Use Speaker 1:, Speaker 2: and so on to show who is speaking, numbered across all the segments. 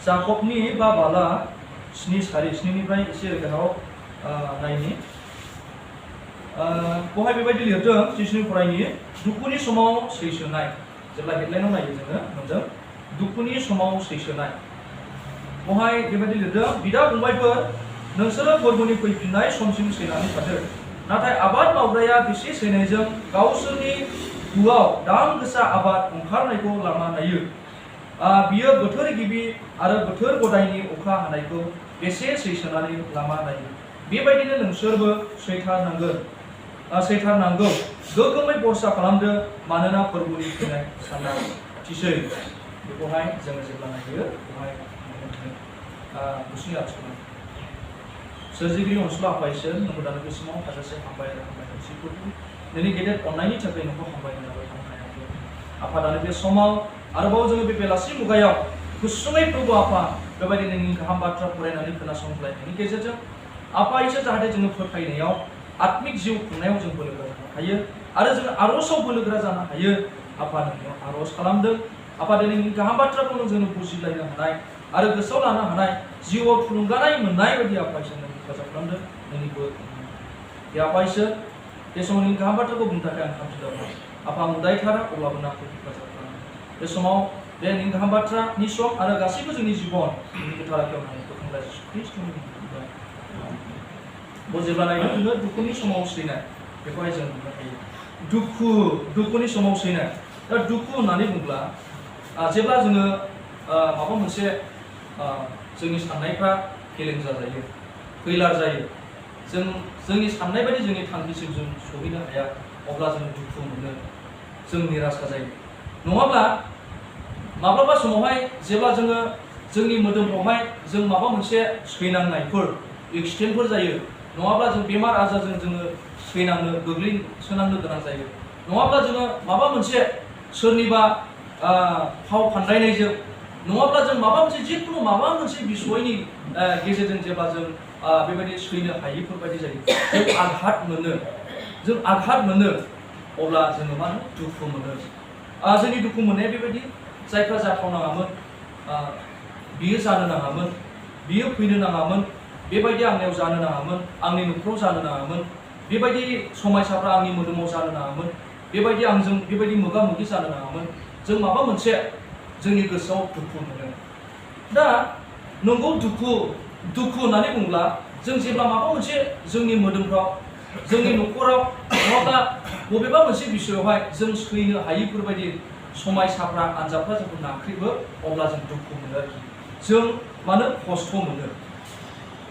Speaker 1: जाकबनि बा बाला 7 सारि 7निफ्राय एसे गाहायाव नायनि बहाय बेबायदि लिरदों जिसुनि फरायनि दुखुनि समाव सैसोनाय जेब्ला हेडलाइनाव नायो जोङो मोनदों दुखुनि समाव सैसोनाय बहाय बेबायदि लिरदों बिदा फंबायफोर नोंसोरो फोरबोनि फैफिननाय समसिम सैनानै थादो नाथाय आबाद मावग्राया बेसे सैनायजों गावसोरनि दुआव दाम गोसा आबाद ओंखारनायखौ लामा नायो बियो बोथोर गिबि आरो बोथोर गदायनि अखा हानायखौ बेसे सैसोनानै लामा नायो बेबायदिनो नोंसोरबो सैथारनांगौ गोगोमै बरसा खालामदो मानोना फोरबोनि फैनाय साना खाथिसै बेखौहाय जोङो जेब्ला नायो बेवहाय गुसुं आखुनि सोरजिगिरि अनसुला आफा नोंखौ दानो बे समाव हाजासे हामबाय नोंनि गेदेर अननायनि थाखाय नोंखौ हामबाय होनाबो हामबाय आफा दानो बे समाव आरोबाव जोङो बे बेलासि मुगायाव गुसुङै प्रभु आफा बेबायदि नोंनि गाहाम बाथ्रा फरायनानै खोनासंलायनायनि गेजेरजों आफा इसोर जाहाथे जोङो फोथायनायाव आत्मिक जिउ खुंनायाव जों बोलोगोरा जानो हायो आरो जों आर'जआव बोलोगोरा जानो हायो आफा नोंनियाव आर'ज खालामदों आफा दिनैनि गाहाम बाथ्राखौ जोङो बुजिलायनो हानाय आरो गोसोआव लानो हानाय जिउआव थुलुंगानाय मोननाय बायदि आफा इसोर नों हेफाजाब खालामदों नोंनि बोर बे आफा इसोर बे समाव नोंनि गाहाम बाथ्राखौ बुंनो थाखाय आं खामफ्लायबाय आफा उदायथारा अब्लाबो नाखौ हेफाजाब खालामो बे समाव बे नोंनि गाहाम बाथ्रानि सम आरो गासैबो जोंनि जिबन नोंनि गोथार आखायाव होनानै फोथांलाय जिसु ख्रीष्टनि जेब्ला नायनो जोङो दुखुनि समाव सैनाय बेखौहाय जों बुंनो हायो दुखुनि समाव सैनाय दा दुखु होननानै बुङोब्ला जेब्ला जोङो माबा मोनसे जोंनि साननायफ्रा गेलेंजा जायो फैलार जायो जोंनि साननाय बायदि जोंनि थांखिसिम जों सहैनो हाया अब्ला जों दुखु मोनो जों निराशा जायो नङाब्ला माब्लाबा समावहाय जेब्ला जोङो जोंनि मोदोमफ्रावहाय जों माबा मोनसे सैनांनायफोर एक्सिडेन्टफोर जायो नङाब्ला जों बेमार आजारजों जोङो गोग्लैसोनांनो गोनां जायो नङाब्ला जोङो माबा मोनसे सोरनिबा फाव फान्दायनायजों नङाब्ला जों माबा मोनसे जिखुनु माबा मोनसे बिसयनि गेजेरजों जेब्ला जों बेबायदि सैनो हायिफोरबायदि जायो जों आघात मोनो अब्ला जोङो मा होनो दुखु मोनो जोंनि दुखु मोननाया बेबायदि जायफ्रा जाथावनाङामोन बियो जानो नाङामोन बियो फैनो नाङामोन बेबायदि आंनियाव जानो नाङामोन आंनि न'खराव जानो नाङामोन बेबायदि समायसाफ्रा आंनि मोदोमाव जानो नाङामोन बेबायदि आंजों बेबायदि मोगा मोगि जानो नाङामोन जों माबा मोनसे जोंनि गोसोआव दुखु मोनो दा नंगौ दुखु होननानै बुङोब्ला जों जेब्ला माबा मोनसे जोंनि मोदोमफ्राव जोंनि न'खराव नङाब्ला बबेबा मोनसे बिसयावहाय जों सैनो हायिफोरबायदि समायसाफ्रा आनजादफ्रा जोंखौ नाख्रेबो अब्ला जों दुखु मोनो आरोखि जों मानो खस्थ' मोनो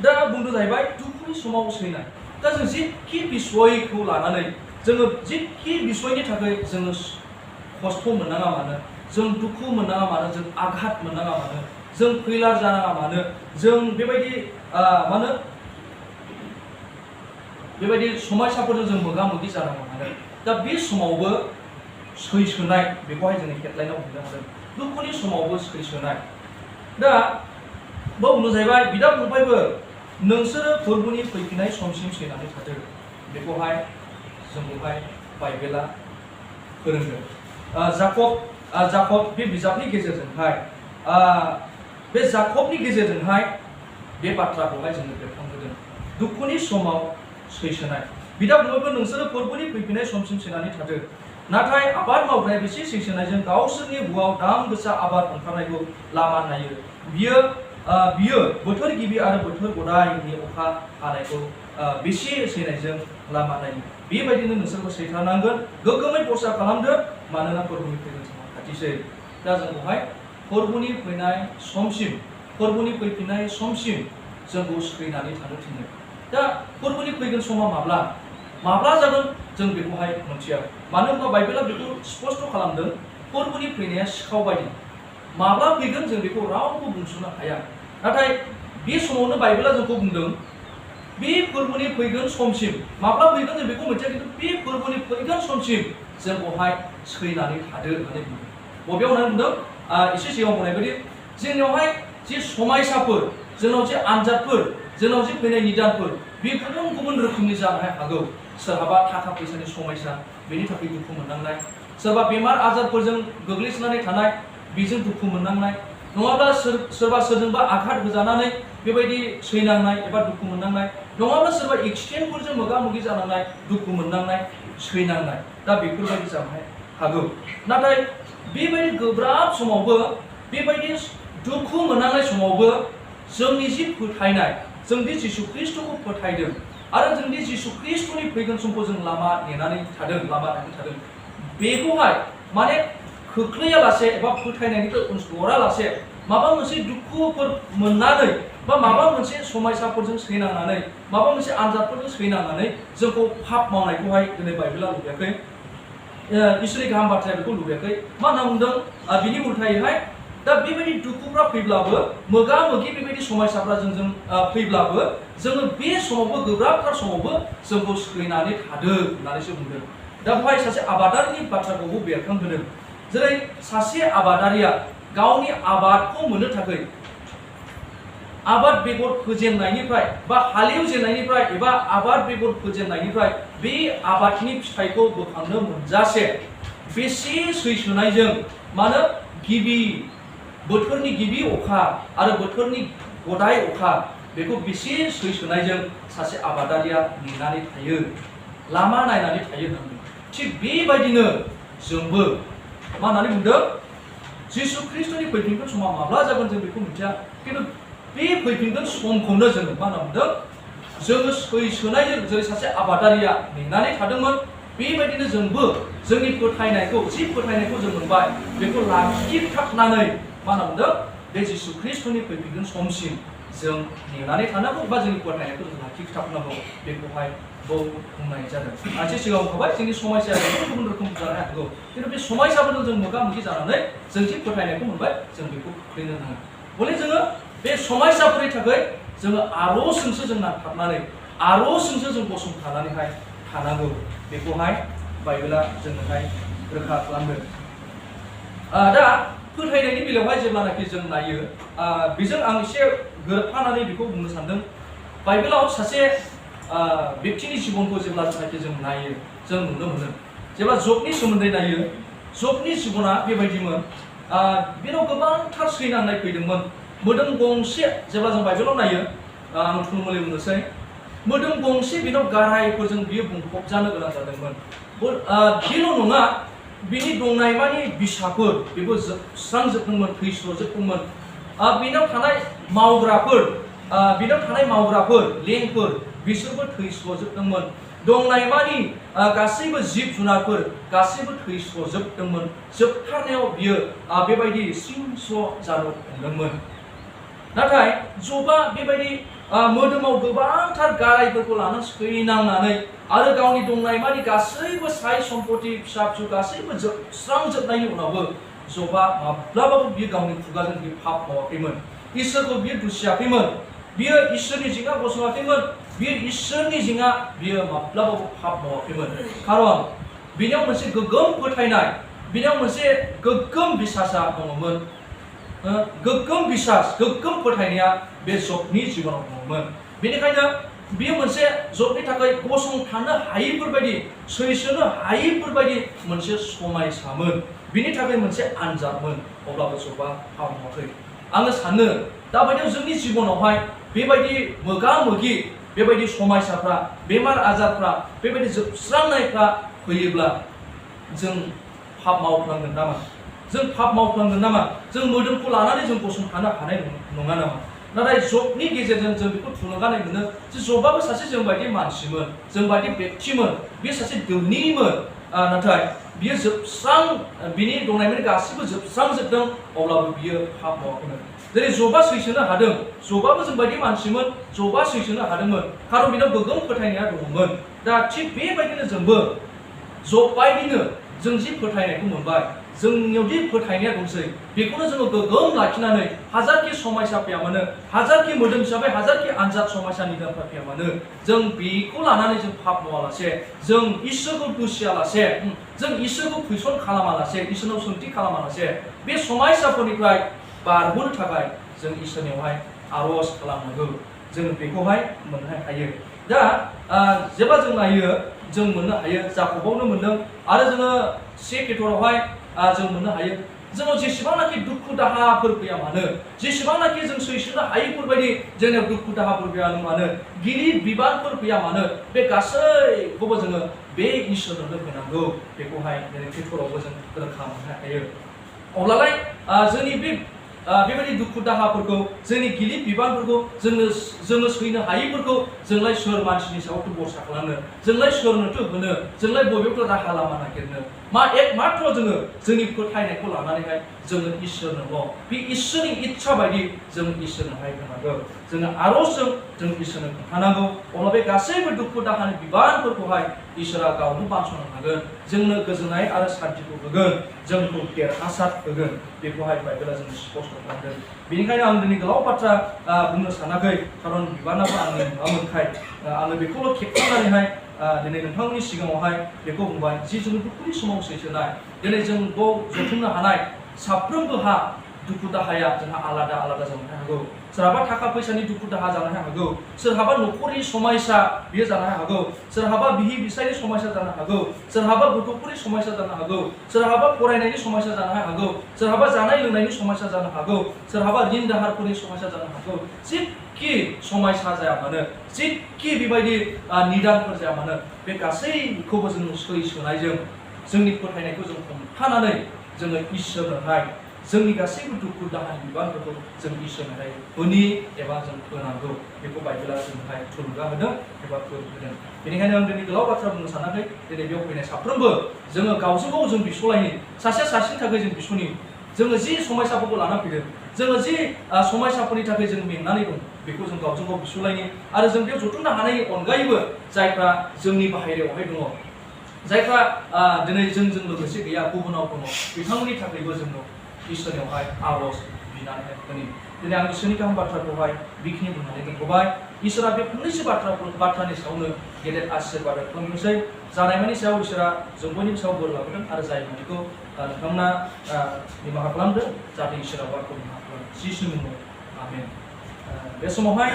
Speaker 1: दा बुंदों जाहैबाय दुखुनि समाव सैनाय दा जों जिखि बिसयखौ लानानै जोङो जिखि बिसयनि थाखाय जोङो खस्थ' मोननाङा मानो जों दुखु मोननाङा मानो जों आघात मोननाङा मानो जों फैलार जानाङा मानो जों बेबायदि बेबायदि समायसाफोरजों जों मोगा मोगि जानाङा मानो दा बे समावबो सैसोनाय बेखौहाय जोङो हेडलाइनाव बुंनो हादों दुखुनि समावबो सैसोनाय दा बाव बुंनो जाहैबाय बिदा फंबायफोर नोंसोरो फोरबोनि फैफिननाय समसिम सैनानै थादो बेखौहाय जोंखौहाय बाइबेला फोरोंदों जाकब बे बिजाबनि गेजेरजोंहाय बे जाकबनि गेजेरजोंहाय बे बाथ्राखौहाय जोङो बेरखांहोदों दुखुनि समाव सैसोनाय बिदा फंबायफोर नोंसोरो फोरबोनि फैफिननाय समसिम सैनानै थादो नाथाय आबाद मावग्राया बेसे सैसोनायजों गावसोरनि बुआव दाम गोसा आबाद ओंखारनायखौ लामा नायो बियो बोथोर गिबि आरो बोथोर गदायनि अखा हानायखौ बेसे सैनायजों लामा नायो बेबायदिनो नोंसोरबो सैथारनांगोन गोगोमै बरसा खालामदो मानोना फोरबोनि फैगोन समा खाथिसै दा जोंखौहाय फोरबोनि फैफिननाय समसिम जोंखौ सैनानै थानो थिनो दा फोरबोनि फैगोन समा माब्ला जागोन जों बेखौहाय मोनथिया मानो होनबा बाइबेला बेखौ स्पष्ट खालामदों फोरबोनि फैनाया सिखाव बायदि माब्ला फैगोन जों बेखौ रावबो बुंस'नो हाया नाथाय बे समावनो बाइबेला जोंखौ बुंदों बे फोरबोनि फैगोन समसिम माब्ला फैगोन जों बेखौ मिथिया खिन्थु बे फोरबोनि फैगोन समसिम जोंखौहाय सैनानै थादो होननानै बुंदों बबेयाव होननानै बुंदों एसे सिगाङाव बुंनाय बायदि जोंनियावहाय जे समायसाफोर जोंनाव जे आनजादफोर जोंनाव जे फैनाय निदानफोर बे गुबुन रोखोमनि जानो हागौ सोरहाबा थाखा फैसानि समयसा बेनि थाखाय दुखु मोननांनाय सोरबा बेमार आजारफोरजों गोग्लैसोनानै थानाय बेजों दुखु मोननांनाय नङाब्ला सोरबा सोरजोंबा आघात होजानानै बेबायदि सैनांनाय एबा दुखु मोननांनाय, नङाब्ला सोरबा एक्सिडेन्टफोरजों मोगा-मोगि जानांनाय, दुखु मोननांनाय, सैनांनाय, दा बेफोरबायदि जानो हागौ। नाथाय बेबायदि गोब्राब समावबो, बेबायदि दुखु मोननांनाय समावबो जोंनि जि फोथायनाय, जों दि जिसु ख्रीष्टखौ फोथायदों आरो जों दि जिसु ख्रीष्टनि फैगोन समखौ जों लामा नेनानै थादों, लामा नायनानै थादों, बेखौहाय माने खोख्लैयालासे एबा फोथायनायनिफ्राय उनसरालासे माबा मोनसे दुखुफोर मोननानै बा माबा मोनसे समस्याफोरजों सैनांनानै, माबा मोनसे आनजादफोरजों सैनांनानै जोंखौ पाप मावनायखौहाय दिनै बाइबेला लुबैयाखै। इसोरनि गाहाम बाथ्राया बेखौ लुबैयाखै। मा होनना बुंदों? बिनि उल्थायैहाय दा बेबायदि दुखुफ्रा फैब्लाबो, मोगा-मोगि बेबायदि समस्याफ्रा जोंजों फैब्लाबो, जोङो बे समावबो, गोब्राबथार समावबो जोंखौ सैनानै थादों होननानैसो बुंदों। दा बेवहाय सासे आबादारिनि बाथ्राखौबो बेरखांहोदों। जेरै सासे आबादारिया गावनि आबादखौ मोननो थाखाय आबाद बेगर फोजेननायनिफ्राय बा हालेवजेननायनिफ्राय एबा आबाद बेगर फोजेननायनिफ्राय बे आबादनि फिथाइखौ बोखांनो मोनजासे बेसे सैसोनायजों, मानो गिबि बोथोरनि गिबि अखा आरो बोथोरनि गदाय अखा, बेखौ बेसे सैसोनायजों सासे आबादारिया नेनानै थायो, लामा नायनानै थायो होननानै। थिग बेबायदिनो जोंबो मा होननानै बुंदों? जिसु ख्रीष्टनि फैफिनगोन समा माब्ला जागोन जों बेखौ मिथिया, खिन्थु बे फैफिनगोन समखौनो जोङो मा होनना बुंदों? जोङो सैसोनायजों, जेरै सासे आबादारिया नेनानै थादोंमोन, बेबायदिनो जोंबो जोंनि फोथायनायखौ, जि फोथायनायखौ जों मोनबाय, बेखौ लाखिथाबनानै मा होनना बुंदों? बे जिसु ख्रीष्टनि फैफिनगोन समसिम जों नेनानै थानांगौ बा जोंनि फोथायनायखौ जों लाखिथाबनांगौ, बेखौहाय बुंनाय जादों। आं एसे सिगाङाव बुंखाबाय, जोंनि समस्याया गुबुन गुबुन रोखोम जानो हागौ, खिन्थु बे समस्याफोरजों जों मोगा-मोगि जानानै जों जि फोथायनायखौ मोनबाय, जों बेखौ खोख्लैनो नाङा। बले जोङो बे समस्याफोरनि थाखाय जोङो आर'जजोंसो जों नांथाबनानै, आर'जजोंसो जों गसंथानानैहाय थानांगौ, बेखौहाय बाइबेला जोंनोहाय रोखा खालामदों। दा फोथायनायनि बेलायावहाय जेब्लानाखि जों नायो, बेजों आं एसे गोरोबफानानै बेखौ बुंनो सानदों। बाइबेलाव सासे व्यक्तिनि जिबनखौ जेब्लानाखि जों नायो, जों नुनो मोनो। जेब्ला जबनि सोमोन्दै नायो, जबनि जिबना बेबायदिमोन, बेनाव गोबांथार सैनांनाय फैदोंमोन। मोदोम गंसे, जेब्ला जों बाइबेलाव नायो, आं थुलमुलै बुंनोसै, मोदोम गंसे बेनाव गारायफोरजों बियो बुंफबजानो गोनां जादोंमोन। बेल' नङा, बिनि दंनाय मानि बिसाफोर, बेबो जोबस्रांजोबदोंमोन, थैस्र'जोबदोंमोन। बेनाव थानाय मावग्राफोर, लेंफोर, बिसोरबो थैस्र'जोबदोंमोन। दंनाय मानि गासैबो जिब जुनारफोर, गासैबो थैस्र'जोबदोंमोन। जोबथारनायाव बियो बेबायदि सिंस्र' जानो हमदोंमोन। नाथाय जबा बेबायदि मोदोमाव गोबांथार गारायफोरखौ लानानै सैनांनानै आरो गावनि दंनाय मानि गासैबो साय सम्पति, फिसा-फिसौ गासैबो जोबस्रांजोबनायनि उनावबो जबा माब्लाबाबो बियो गावनि खुगाजों बियो पाप मावाखैमोन। इसोरखौ बियो दुसियाखैमोन, बियो इसोरनि जिङा गसङाखैमोन, बियो इसोरनि जिङा बियो माब्लाबाबो पाप मावाखैमोन। खारन बिनियाव मोनसे गोग्गोम फोथायनाय, बिनियाव मोनसे गोग्गोम बिसासा दङमोन। गोग्गोम बिसास, गोग्गोम फोथायनाया बे जबनि जिबनाव दङमोन। बेनिखायनो बियो मोनसे जबनि थाखाय गसंथानो हायैफोरबायदि, सैसोनो हायैफोरबायदि मोनसे समायसामोन। बिनि थाखाय मोनसे आनजादमोन, अब्लाबो जबा पाप मावाखै। आङो सानो दाबायदियाव जोंनि जिबनावहाय बेबायदि मोगा-मोगि, बेबायदि समस्याफ्रा, बेमार आजारफ्रा, बेबायदि जोबस्रांनायफ्रा फैयोब्ला जों पाप मावफ्लांगोन नामा? जों पाप मावफ्लांगोन नामा? जों मोदोमखौ लानानै जों गसंथानो हानाय नङा नामा? नाथाय जबनि गेजेरजों जों बेखौ थुलुंगानाय मोनो जे जबाबो सासे जोंबायदि मानसिमोन, जोंबायदि व्यक्तिमोन, बे सासे धोनिमोन। नाथाय बियो बिनि दंनायमोन गासिबो जोबस्रांजोबदों, अब्लाबो बियो पाप मावाखैमोन। जेरै जबा सैसोनो हादों, जबाबो जोंबायदि मानसिमोन, जबा सैसोनो हादोंमोन, खारन बिनाव गोग्गोम फोथायनाया दङमोन। दा थिग बेबायदिनो जोंबो जब बायदिनो जों जि फोथायनायखौ मोनबाय, जोंनियाव दि फोथायनाया दंसै, बेखौनो जोङो गोग्गोम लाखिनानै हाजारखि समस्या फैया मानो, हाजारखि मोदोम हिसाबै हाजारखि आनजाद समस्यानि दाफोर फैया मानो, जों बेखौ लानानै जों पाप मावालासे, जों इसोरखौ दुसियालासे, जों इसोरखौ कुइसन खालामालासे, इसोरनाव सोंथि खालामालासे, बे समस्याफोरनिफ्राय बारग'नो थाखाय जों इसोरनियावहाय आर'ज खालामनांगौ। जों बेखौहाय मोननो हायो। दा जेब्ला जों नायो, जों मोननो हायो, जाकबावनो मोनदों, आरो जोङो 1 पेट्रआवहाय जों मोननो हायो। जोङो जेसेबांनाखि दुखु दाहाफोर फैया मानो जेसेबांनाखि जों सैसोनो हायैफोरबायदि जोंनियाव दुखु दाहाफोर फैया मानो गिलिर बिबानफोर फैया मानो बे गासैखौबो जोङो बे इसोरनो होनांगौ बेखौहाय दिनै खेथ्रआवबो जों रोखा मोननो हायो अब्लालाय जोंनि बेबायदि दुखु दाहाफोरखौ जोंनि गिलिर बिबानफोरखौ जोङो सैनो हायैफोरखौ जोंलाय सोर मानसिनि सायावथ' भरसा खालामनो जोंलाय सोरनोथ' होनो जोंलाय बबेयावथ' राहा लामा नागिरनो एकमात्र जोङो जोंनि फोथायनायखौ लानानैहाय जोङो इसोरनोल' बे इसोरनि इच्छा बायदि जों इसोरनोहाय होनांगौ जोङो आर'जजों जों इसोरनो खोन्थानांगौ अब्ला बे गासैबो दुखु दाहानि बिबानफोरखौहाय इसोरा गावनो बानस'नो हागोन जोंनो गोजोननाय आरो सान्थिखौ होगोन जोंखौ देरहासार होगोन बेखौहाय बाइबेला जों स्पष्ट खालामदों बेनिखायनो आं दिनै गोलाव बाथ्रा बुंनो सानाखै खारन बिबानाबो आंनि नङामोनखाय आङो बेखौल' खेबखांनानैहाय दिनै नोंथांमोननि सिगाङावहाय बेखौ बुंबाय जि जों दुखुनि समाव सैसोनाय दिनै जों जथुमनो हानाय साफ्रोमबोहा दुखु दाहाया जोंहा आलादा आलादा जानो हागौ सोरहाबा थाखा फैसानि दुखु दाहा जानो हागौ सोरहाबा न'खरनि समस्या बियो जानो हागौ सोरहाबा बिहि बिसायनि समस्या जानो हागौ सोरहाबा गथ'फोरनि समस्या जानो हागौ सोरहाबा फरायनायनि समस्या जानो हागौ सोरहाबा जानाय लोंनायनि समस्या जानो हागौ सोरहाबा ऋण दाहारफोरनि समस्या जानो हागौ जिखि समस्या जाया मानो जिखि बेबायदि निदानफोर जाया मानो बे गासैखौबो जों सैसोनायजों जोंनि फोथायनायखौ जों हमथानानै जोङो इसोरनोहाय जोंनि गासैबो दुखु दाहानि बिबानफोरखौ जों इसोरनोहाय होनि एबा जों होनांगौ बेखौ बाइबेला जोंहाय थुलुंगा होदों एबा फोरोंदों बेनिखायनो आं दिनै गोलाव बाथ्रा बुंनो सानाखै दिनै बेयाव फैनाय साफ्रोमबो जोङो गावजों गाव जों बिस'लायनि सासेनि थाखाय जों बिस'नि जोङो जि समस्याफोरखौ लाना फैदों जोङो जि समस्याफोरनि थाखाय जों मेंनानै दं बेखौ जों गावजों गाव बिस'लायनि आरो जों बेयाव जथुमनो हानायनि अनगायैबो जायफ्रा जोंनि बाहेरायावहाय दङ जायफ्रा दिनै जोंजों लोगोसे गैया गुबुनाव दङ बिथांमोननि थाखायबो जोङो इसोरनियावहाय आर'ज बिनानै होनि दिनै आं इसोरनि गाहाम बाथ्राखौहाय बेखिनि बुंनानै दोनथ'बाय इसोरा बे फंनैसो बाथ्रानि सायावनो गेदेर आशीर्बाद खालामनोसै जानायमानि सायाव इसोरा जों बयनिबो सायाव बोर लाबोदों आरो जाय मानिखौ नोंथांमोना निमाहा खालामदों जाहाथे इसोरा बारखौ निमाहा खालामो जिसुनि मुङाव आमेन बे समावहाय